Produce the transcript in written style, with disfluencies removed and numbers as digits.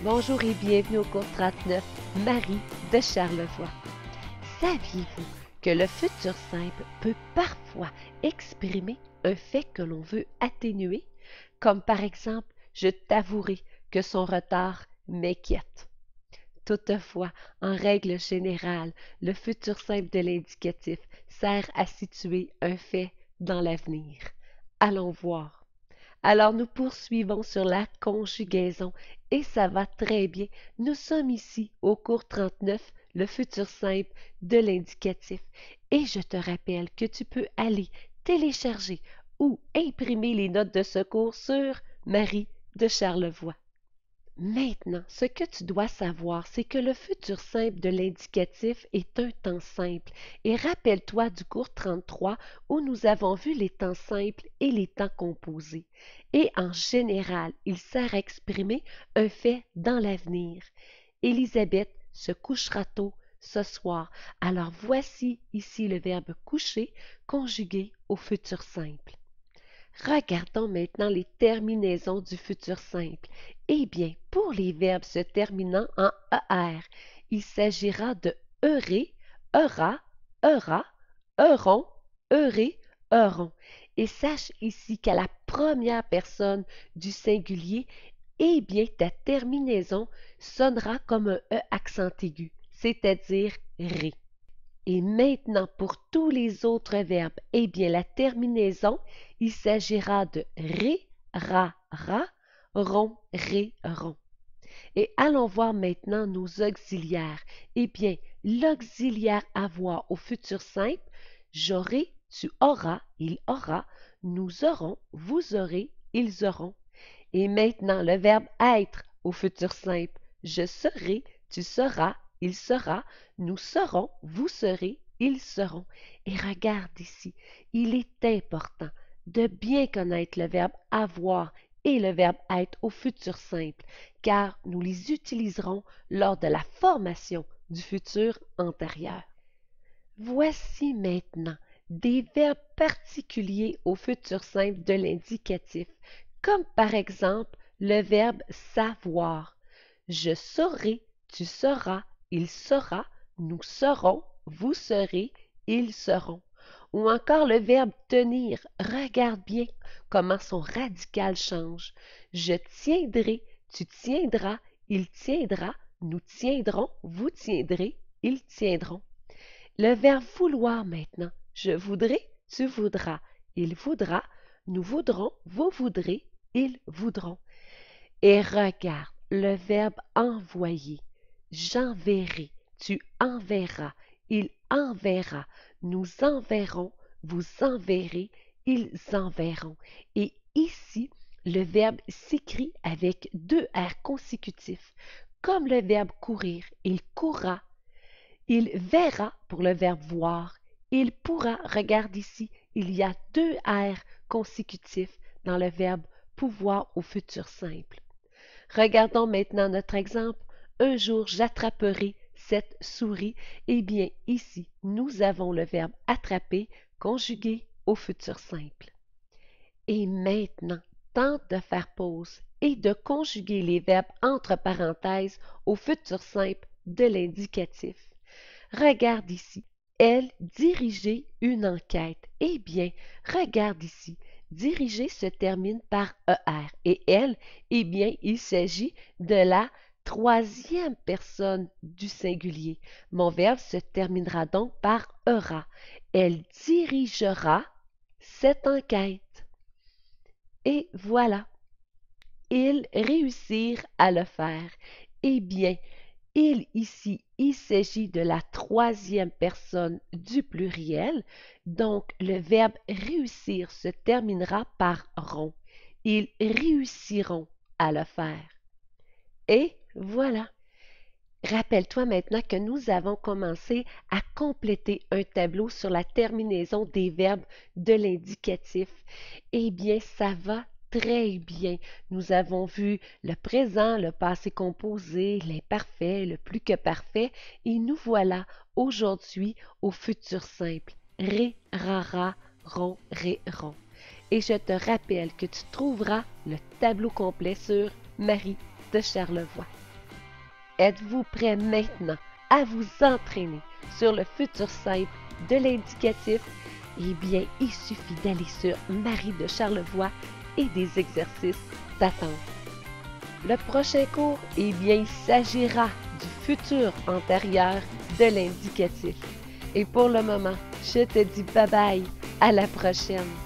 Bonjour et bienvenue au cours 39, Marie de Charlevoix. Saviez-vous que le futur simple peut parfois exprimer un fait que l'on veut atténuer, comme par exemple « je t'avouerai que son retard m'inquiète ». Toutefois, en règle générale, le futur simple de l'indicatif sert à situer un fait dans l'avenir. Allons voir. Alors nous poursuivons sur la conjugaison et ça va très bien. Nous sommes ici au cours 39, le futur simple de l'indicatif. Et je te rappelle que tu peux aller télécharger ou imprimer les notes de ce cours sur Marie de Charlevoix. Maintenant, ce que tu dois savoir, c'est que le futur simple de l'indicatif est un temps simple. Et rappelle-toi du cours 33 où nous avons vu les temps simples et les temps composés. Et en général, il sert à exprimer un fait dans l'avenir. Élisabeth se couchera tôt ce soir. Alors voici ici le verbe coucher conjugué au futur simple. Regardons maintenant les terminaisons du futur simple. Eh bien, pour les verbes se terminant en ER, il s'agira de eurer, eura, eura, euron, euré, euron. Et sache ici qu'à la première personne du singulier, eh bien, ta terminaison sonnera comme un E accent aigu, c'est-à-dire ré. Et maintenant, pour tous les autres verbes, eh bien, la terminaison, il s'agira de ré, ra, ra, ron, ré, ron. Et allons voir maintenant nos auxiliaires. Eh bien, l'auxiliaire avoir au futur simple, j'aurai, tu auras, il aura, nous aurons, vous aurez, ils auront. Et maintenant, le verbe être au futur simple, je serai, tu seras, il sera, nous serons, vous serez, ils seront. Et regarde ici, il est important de bien connaître le verbe avoir et le verbe être au futur simple, car nous les utiliserons lors de la formation du futur antérieur. Voici maintenant des verbes particuliers au futur simple de l'indicatif, comme par exemple le verbe savoir. Je saurai, tu sauras, il saura, nous serons, vous serez, ils seront. Ou encore le verbe tenir. Regarde bien comment son radical change. Je tiendrai, tu tiendras, il tiendra, nous tiendrons, vous tiendrez, ils tiendront. Le verbe vouloir maintenant. Je voudrais, tu voudras, il voudra, nous voudrons, vous voudrez, ils voudront. Et regarde le verbe envoyer. J'enverrai, tu enverras, il enverra, nous enverrons, vous enverrez, ils enverront. Et ici, le verbe s'écrit avec deux R consécutifs, comme le verbe courir. Il courra, il verra pour le verbe voir, il pourra, regarde ici, il y a deux R consécutifs dans le verbe pouvoir au futur simple. Regardons maintenant notre exemple. Un jour, j'attraperai cette souris. Eh bien, ici, nous avons le verbe attraper conjugué au futur simple. Et maintenant, tente de faire pause et de conjuguer les verbes entre parenthèses au futur simple de l'indicatif. Regarde ici. Elle dirigeait une enquête. Eh bien, regarde ici. Diriger se termine par ER. Et elle, eh bien, il s'agit de la troisième personne du singulier. Mon verbe se terminera donc par ERA. Elle dirigera cette enquête. Et voilà. Ils réussirent à le faire. Eh bien, ici, il s'agit de la troisième personne du pluriel, donc le verbe réussir se terminera par ront. Ils réussiront à le faire. Et voilà. Rappelle-toi maintenant que nous avons commencé à compléter un tableau sur la terminaison des verbes de l'indicatif. Eh bien, ça va très bien. Nous avons vu le présent, le passé composé, l'imparfait, le plus que parfait, et nous voilà aujourd'hui au futur simple. Ré, ra, ra, ron, ré, ron. Et je te rappelle que tu trouveras le tableau complet sur Marie de Charlevoix. Êtes-vous prêt maintenant à vous entraîner sur le futur simple de l'indicatif? Eh bien, il suffit d'aller sur Marie de Charlevoix et des exercices t'attendent. Le prochain cours, eh bien, il s'agira du futur antérieur de l'indicatif. Et pour le moment, je te dis bye bye, à la prochaine!